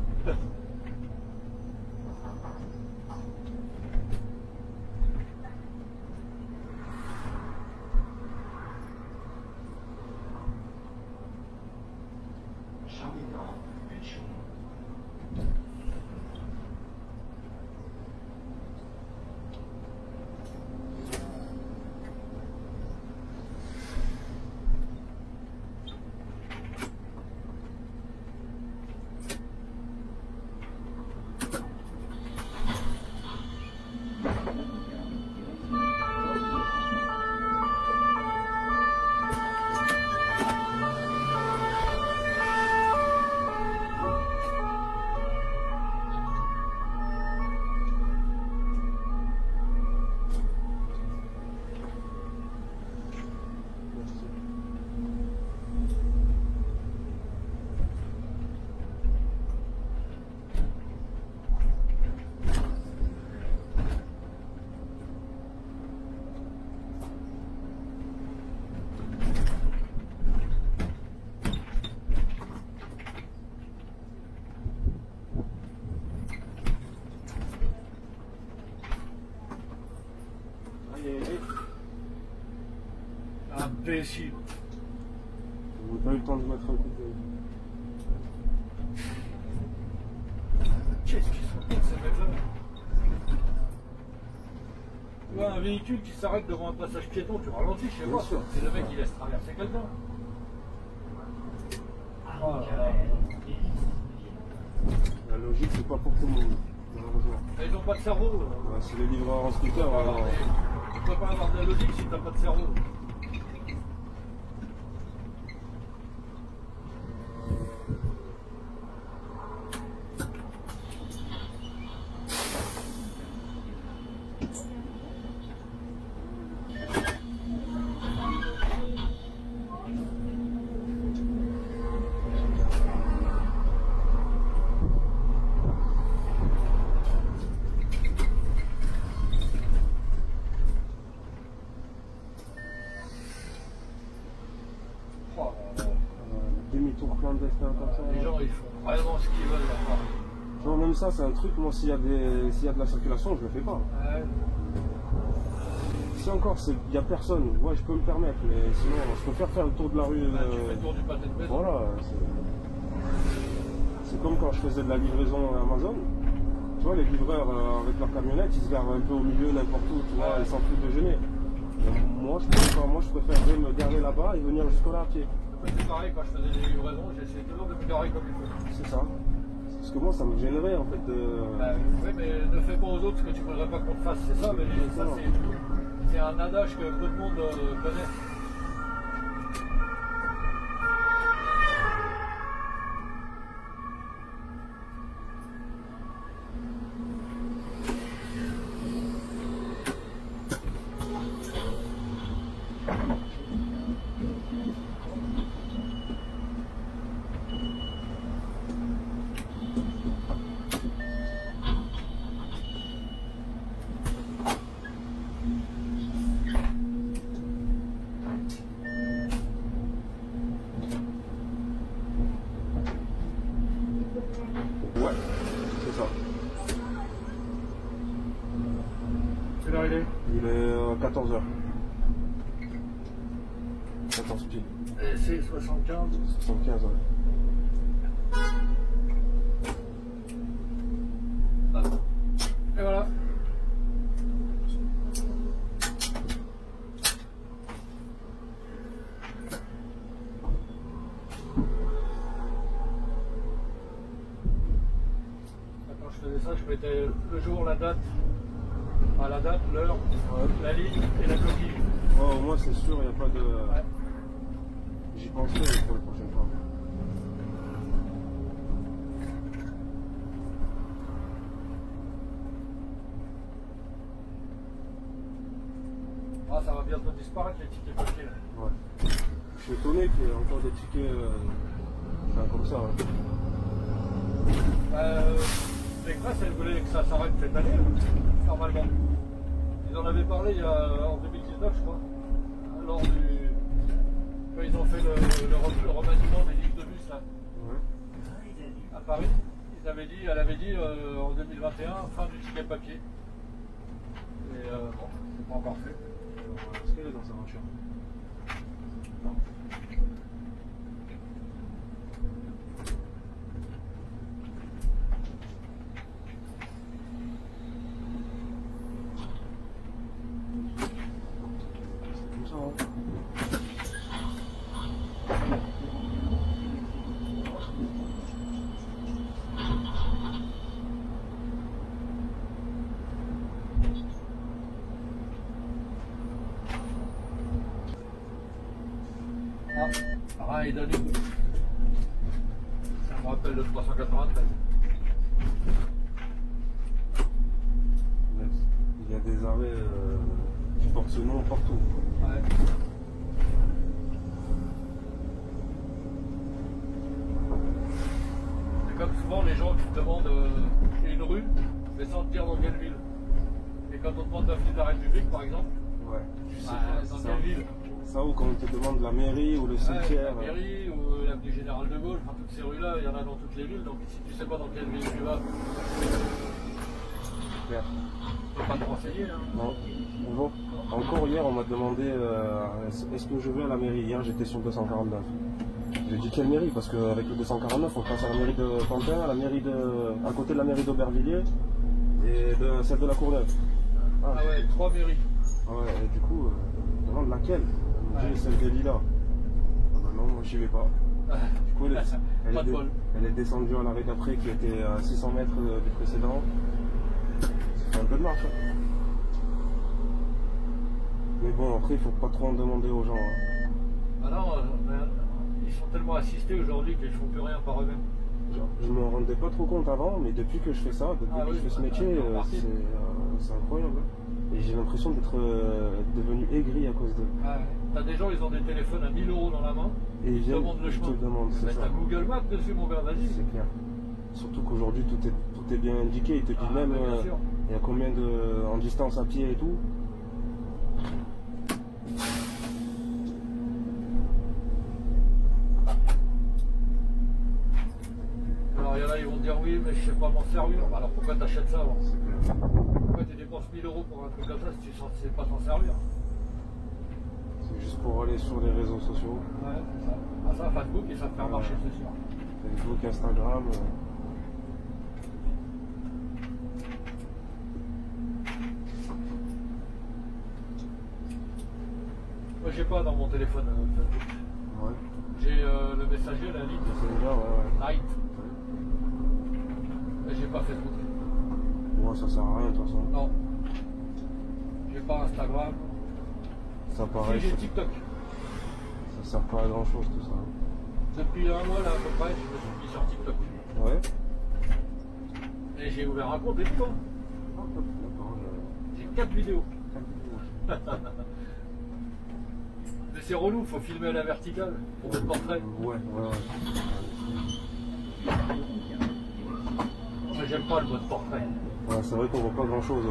Imbécile. On n'a pas eu le temps de mettre un coup de. Qu'est-ce qu'ils sont bons ces mecs-là? vois un véhicule qui s'arrête devant un passage piéton, tu ralentis chez moi. C'est le mec qui laisse traverser quelqu'un. Oh là là. La logique, c'est pas pour tout le monde. Ils n'ont pas de cerveau. Ouais, c'est les livreurs en scooter. Tu peux pas avoir de la logique si t'as pas de cerveau. Demi-tour clandestin comme ça. Les gens ils font vraiment ce qu'ils veulent là-bas. Genre même ça c'est un truc, moi s'il y a de la circulation je le fais pas. Ouais. Si encore il n'y a personne, ouais je peux me permettre, mais sinon je préfère faire le tour de la rue. Tu fais le tour du pâté de maison. Voilà. C'est comme quand je faisais de la livraison Amazon. Tu vois les livreurs avec leur camionnette ils se garent un peu au milieu n'importe où, tu vois, ils s'en foutent de gêner. Moi je préférerais me garer là-bas et venir jusqu'au là à pied. C'est pareil, quand je faisais des livraisons, j'essayais toujours de me garer comme il faut. C'est ça. Parce que moi, ça me gênerait en fait de... oui, mais ne fais pas aux autres ce que tu ne voudrais pas qu'on te fasse, c'est ça, mais ça c'est un adage que peu de monde connaît. Ouais, c'est ça. Quelle heure il est? Il est 14h. 14 piles. Et c'est 75. 75, ouais. Et voilà. Quand je faisais ça, je mettais le jour, la date, l'heure, la ligne et la coquille. Oh, au moins c'est sûr, il n'y a pas de... Ouais. J'y penserai pour la prochaine fois. Ah, ça va bientôt disparaître les tickets papier. Ouais. Je suis étonné qu'il y ait encore des tickets comme ça. Les classes, elles voulaient que ça s'arrête cette année, normalement. Ils en avaient parlé en 2019, je crois, lors du... quand ils ont fait le remaniement des lignes de bus là, à Paris. Elle avait dit en 2021, fin du ticket papier. Et bon, c'est pas encore fait. Est-ce qu'elle est dans sa voiture? Non. C'est comme ça, hein. Ah, il donne une. Ça me rappelle le 393. Il y a des arrêts qui portent ce nom partout. Ouais. C'est comme souvent les gens qui te demandent une rue, mais sans te dire dans quelle ville. Et quand on te demande l'avenue de la République, par exemple, Ouais. tu sais dans quelle ville. Ça, ou quand on te demande la mairie ou le cimetière. La mairie ou l'avenue Général de Gaulle, enfin toutes ces rues-là, il y en a dans toutes les villes, donc si tu sais pas dans quelle ville tu vas, Claire. tu peux pas te renseigner. Hein. Non. Bonjour. Encore hier, on m'a demandé est-ce que je vais à la mairie. Hier, j'étais sur 249. J'ai dit quelle mairie, parce qu'avec le 249, on passe à la mairie de Pantin, à côté de la mairie d'Aubervilliers et celle de la Courneuve. Ah ouais, 3 mairies. Ah ouais, et du coup, je demande laquelle. Elle me dit celle de Lila. Ah bah non, moi j'y vais pas. Du coup, elle est descendue à l'arrêt d'après qui était à 600 mètres du précédent. Ça fait un peu de marche. Hein. Mais bon, après, il faut pas trop en demander aux gens. Hein. Ah non, ils sont tellement assistés aujourd'hui qu'ils ne font plus rien par eux-mêmes. Je me rendais pas trop compte avant, mais depuis que je fais ça, depuis que je fais ce métier, c'est incroyable. Et j'ai l'impression d'être devenu aigri à cause d'eux. Ah ouais. T'as des gens, ils ont des téléphones à 1000 € dans la main, et ils demandent le chemin. T'as Google Maps dessus, mon gars, vas-y. C'est clair. Surtout qu'aujourd'hui, tout est bien indiqué. Il te dit même il y a combien en distance à pied et tout. Alors il y en a, ils vont dire oui, mais je sais pas m'en servir. Alors pourquoi t'achètes ça avant? Pourquoi tu dépenses 1000 € pour un truc comme ça si tu ne sais pas t'en servir? C'est juste pour aller sur les réseaux sociaux. Ouais, c'est ça. Ah ça, Facebook, et ça te faire marcher, c'est sûr. Facebook, Instagram. Moi j'ai pas dans mon téléphone Facebook. Ouais. J'ai le messager, la ligne. Messenger, ouais. Light. Mais j'ai pas Facebook. Moi ça sert à rien de toute façon. Non. J'ai pas Instagram. Ça paraît. Si, j'ai TikTok. Ça sert pas à grand chose tout ça. Depuis un mois là à peu près, je me suis mis sur TikTok. Ouais. Et j'ai ouvert un compte et tout. J'ai 4 vidéos. Mais c'est relou, faut filmer à la verticale pour mettre portrait. Ouais. Moi j'aime pas le mode portrait. Ouais, c'est vrai qu'on voit pas grand chose.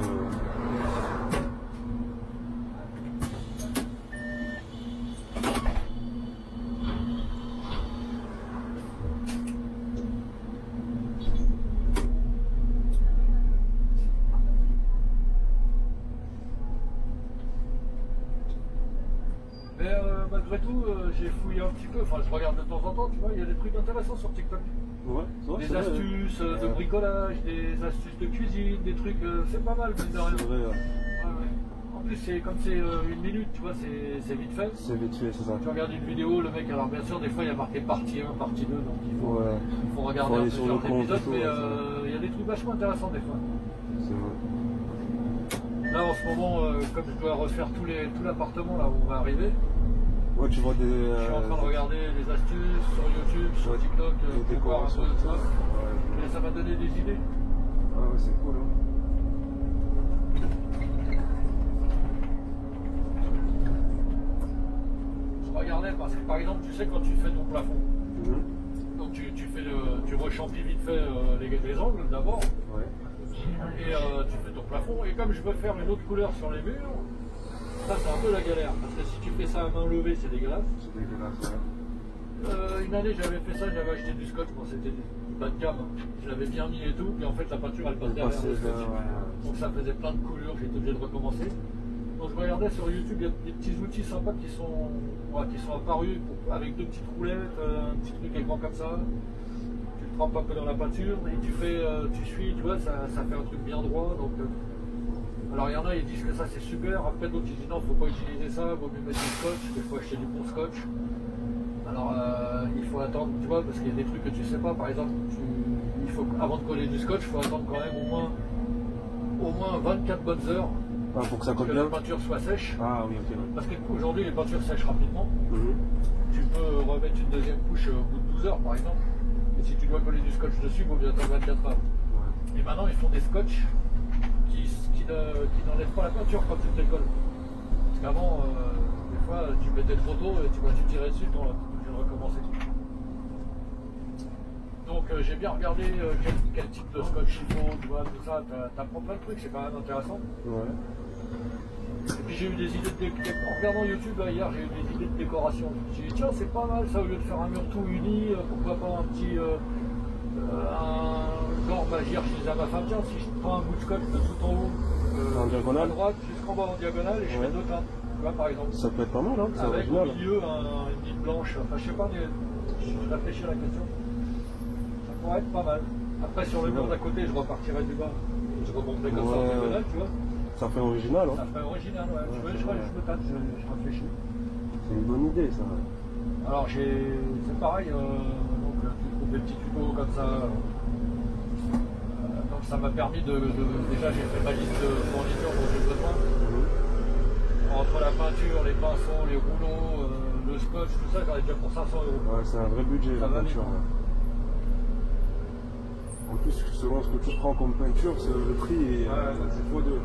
Mais malgré tout, j'ai fouillé un petit peu, enfin je regarde de temps en temps, tu vois, il y a des trucs intéressants sur TikTok. Ouais, des astuces de bricolage, des astuces de cuisine, des trucs, c'est pas mal, mine de rien. C'est vrai, ouais. En plus, comme c'est 1 minute, tu vois, c'est vite fait. C'est vite fait, c'est ça. Tu regardes une vidéo, le mec, alors bien sûr, des fois il y a marqué partie 1, partie 2, donc il faut regarder plusieurs épisodes, mais il y a des trucs vachement intéressants des fois. C'est vrai. Là en ce moment, comme je dois refaire tout l'appartement là où on va arriver, ouais, tu vois des. Je suis en train de regarder les astuces sur YouTube, sur TikTok, pour voir un peu de ça. Et ça m'a donné des idées. Ah ouais, c'est cool. Hein. Je regardais parce que par exemple, tu sais quand tu fais ton plafond, donc tu rechampis vite fait les angles d'abord. Ouais. Et tu fais ton plafond. Et comme je veux faire une autre couleur sur les murs, ça c'est un peu la galère, parce que si tu fais ça à main levée, c'est dégueulasse. C'est dégueulasse, ouais. Une année j'avais fait ça, j'avais acheté du scotch, bon, c'était du bas de gamme, je l'avais bien mis et tout, puis en fait la peinture elle passe derrière le scotch. Donc ça faisait plein de coulures, j'étais obligé de recommencer. Donc je regardais sur YouTube, il y a des petits outils sympas qui sont apparus avec 2 petites roulettes, un petit truc écran comme ça. Tu te trempes un peu dans la peinture et tu suis, tu vois, ça fait un truc bien droit. Donc, alors il y en a, ils disent que ça c'est super, après d'autres ils disent non, faut pas utiliser ça, vaut mieux mettre du scotch, il faut acheter du bon scotch. Alors il faut attendre, tu vois, parce qu'il y a des trucs que tu sais pas, par exemple, avant de coller du scotch, il faut attendre quand même au moins 24 bonnes heures pour que ça colle bien, bien. Que la peinture soit sèche. Ah oui, ok. Parce qu'aujourd'hui les peintures sèchent rapidement. Tu peux remettre une deuxième couche au bout de 12 heures par exemple. Et si tu dois coller du scotch dessus, il vaut mieux attendre 24 heures. Ouais. Et maintenant ils font des scotch qui n'enlèvent pas la peinture quand tu te décolles. Parce qu'avant, des fois, tu mettais trop tôt et tu tirais dessus, tu es obligé de recommencer. Donc j'ai bien regardé quel type de scotch il faut, tu vois, tout ça, t'apprends plein de trucs, c'est quand même intéressant. Ouais. Et puis j'ai eu des idées en regardant YouTube là, hier, j'ai eu des idées de décoration. Je me suis dit tiens c'est pas mal ça, au lieu de faire un mur tout uni, pourquoi pas un petit genre bah, hier je disais à ma femme tiens si je prends un bout de scotch de tout en haut en diagonale à droite jusqu'en bas en diagonale et je fais 2 teintes, tu vois par exemple. Ça peut être pas mal hein, c'est avec original. Au milieu une ligne blanche, enfin je sais pas, je réfléchis à la question. Ça pourrait être pas mal. Après sur le mur d'à côté je repartirais du bas, je remonterais comme ça en diagonale, tu vois. Ça fait original, hein? Ça fait original, ouais. Je me tâte, je réfléchis. C'est une bonne idée, ça. Alors, c'est pareil, donc tu trouves des petits tutos comme ça. Donc, ça m'a permis déjà, j'ai fait ma liste de fournitures dont j'ai besoin. Entre la peinture, les pinceaux, les rouleaux, le scotch, tout ça, j'en ai déjà pour 500 €. Ouais, c'est un vrai budget, la peinture. Ouais. En plus, selon ce que tu prends comme peinture, le prix est x2.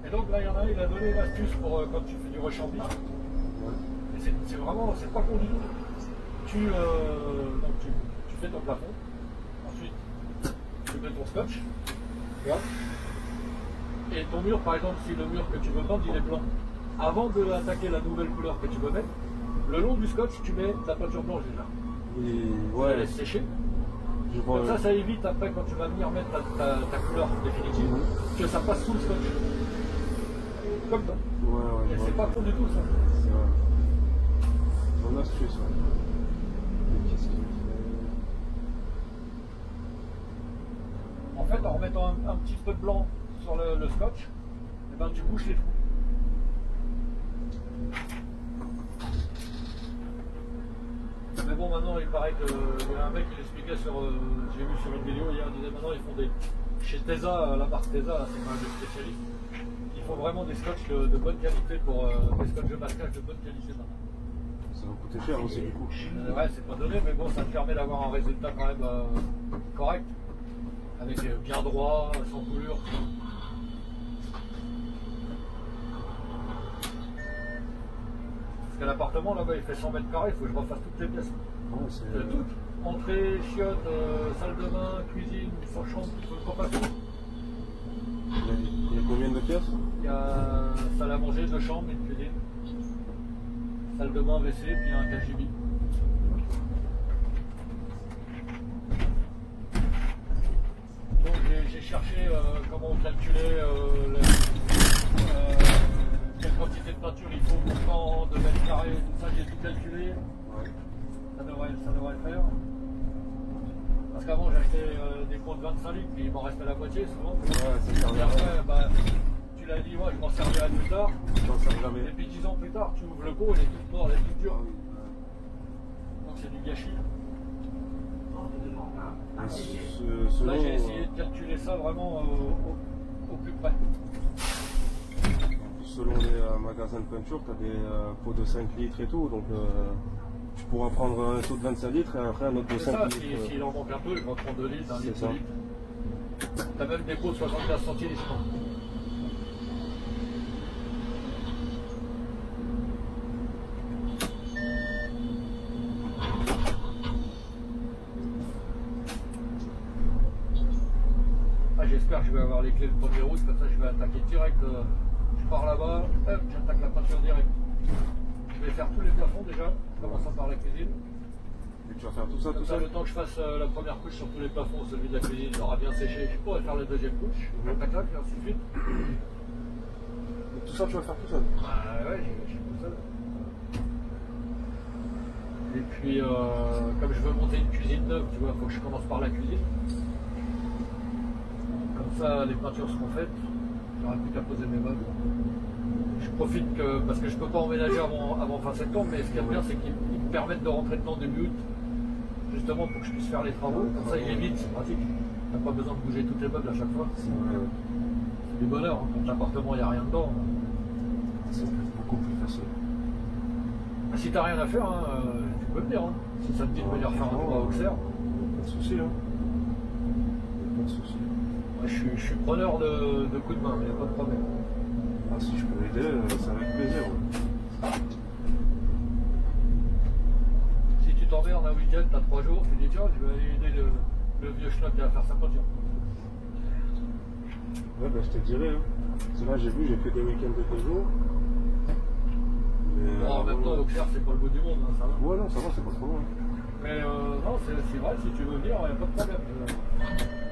Et donc là, il y en a un, il a donné l'astuce pour quand tu fais du rechampi. Ouais. C'est vraiment, c'est pas con du tout. Tu fais ton plafond. Ensuite, tu mets ton scotch. Et ton mur, par exemple, si le mur que tu veux peindre, il est blanc. Avant d'attaquer la nouvelle couleur que tu veux mettre, le long du scotch, tu mets de la peinture blanche déjà. Tu la laisses sécher. Comme ça évite après, quand tu vas venir mettre ta couleur définitive, que ça passe sous le scotch. Comme ça. Et c'est pas con du tout, ça. C'est vrai. Bonne astuce, ouais. Qu'est-ce qu'il fait? En fait, en remettant un petit peu de blanc sur le scotch, et ben, tu bouches les trous. Mais bon, maintenant, il paraît qu'il y a un mec qui l'expliquait j'ai vu sur une vidéo hier, il disait maintenant ils font chez Tesa, la marque Tesa, c'est quand même des spécialistes, ils font vraiment des scotch de bonne qualité pour des scotch de masquage de bonne qualité maintenant. Ça va coûter cher aussi du coup. Ouais, c'est pas donné, mais bon, ça te permet d'avoir un résultat quand même correct, avec bien droit, sans coulure. Parce que l'appartement là-bas il fait 100 mètres carrés, il faut que je refasse toutes les pièces. Toutes. Entrée, chiottes, salle de bain, cuisine, sans chambre, il faut pas passer. Il y a combien de pièces? Il y a salle à manger, 2 chambres, une cuisine. Salle de bain, WC, puis un KGB. Donc j'ai cherché comment calculer quelle quantité de peinture il faut pour temps, de mètres carrés, tout ça, j'ai tout calculé. Ouais. Ça devrait le faire. Parce qu'avant j'achetais des pots de 25 litres, puis il m'en restait la moitié souvent. Ouais, c'est ça. Après, tu l'as dit, ouais, je m'en servirai plus tard. Je m'en sers jamais. Et puis 10 ans plus tard, tu ouvres le pot, il est tout mort, il est tout dur. Donc c'est du gâchis. Là j'ai essayé de calculer ça vraiment au plus près. Selon les magasins de peinture, tu as des pots de 5 litres et tout, donc tu pourras prendre un seau de 25 litres et après un autre de 5 litres. S'il en manque un peu, il va prendre 2 litres, 1 litre, 2 litres. Tu as même des pots de 75 centilitres. J'espère que je vais avoir les clés le 1er août, comme ça je vais attaquer direct. Je pars là-bas, hop, j'attaque la peinture direct. Je vais faire tous les plafonds déjà, commençant par la cuisine. Et tu vas faire tout ça, le temps que je fasse la première couche sur tous les plafonds, celui de la cuisine, il aura bien séché. Je pourrai faire la deuxième couche, tac, tac, et ainsi de suite. Et tout ça, tu vas le faire tout seul? Ouais, je suis tout seul. Et puis, comme je veux monter une cuisine neuve, tu vois, il faut que je commence par la cuisine. Comme ça, les peintures seront faites. J'aurai plus qu'à poser mes meubles. Je profite parce que je ne peux pas emménager avant fin septembre, mais ce qui est bien, c'est qu'ils me permettent de rentrer dedans début août, justement pour que je puisse faire les travaux. Comme ça, il est vite, c'est pratique. Tu n'as pas besoin de bouger tous tes meubles à chaque fois. C'est du bonheur. Hein. Quand l'appartement, il n'y a rien dedans. C'est beaucoup plus facile. Si tu n'as rien à faire, hein, tu peux venir. Hein. Si ça te dit de venir faire un tour à Auxerre. Pas de souci. Hein. Pas de souci. Je suis preneur de coups de main, il n'y a pas de problème. Ah, si je peux l'aider, ça va être plaisir. Ouais. Si tu t'emmerdes un week-end, tu as 3 jours, tu dis tiens, je vais aller aider le vieux schnock à faire sa peinture. Ouais, bah, je te dirais. Hein. Parce que là, j'ai fait des week-ends de 2 jours. Mais, bon, en même temps, Auxerre, c'est pas le bout du monde, hein, ça va. Ouais, non, ça va, c'est pas trop loin. Mais non, c'est vrai, si tu veux venir, il n'y a pas de problème.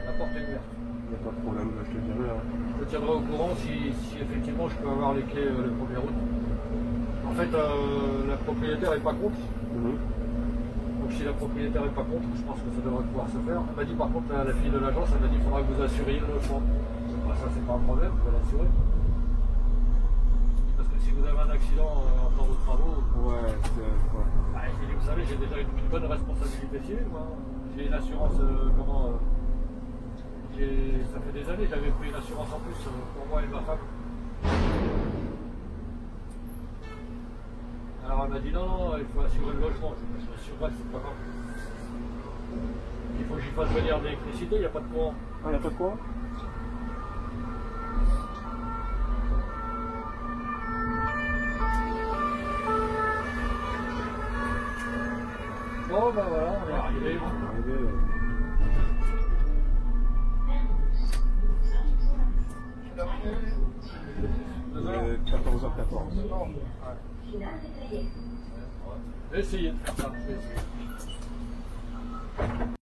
La porte est ouverte. Il n'y a pas de problème, je te dirai. Hein. Je te tiendrai au courant si effectivement je peux avoir les clés le 1er août. En fait, la propriétaire n'est pas contre. Donc si la propriétaire n'est pas contre, je pense que ça devrait pouvoir se faire. Elle m'a dit par contre, la fille de l'agence, elle m'a dit qu'il faudra que vous assuriez le logement. Bah, ça c'est pas un problème, vous allez l'assurer. Parce que si vous avez un accident en temps de travaux, ouais, bah, vous savez, j'ai déjà une bonne responsabilité civile, moi. J'ai une assurance, ça fait des années, j'avais pris une assurance en plus pour moi et ma femme. Alors elle m'a dit non, il faut assurer le logement. Je m'assurerai, c'est pas grave. Il faut que j'y fasse venir de l'électricité, il n'y a pas de courant. Ah, il n'y a pas de courant? Bon ben voilà, on est arrivé. Il est 14h14. Essayez de faire ça.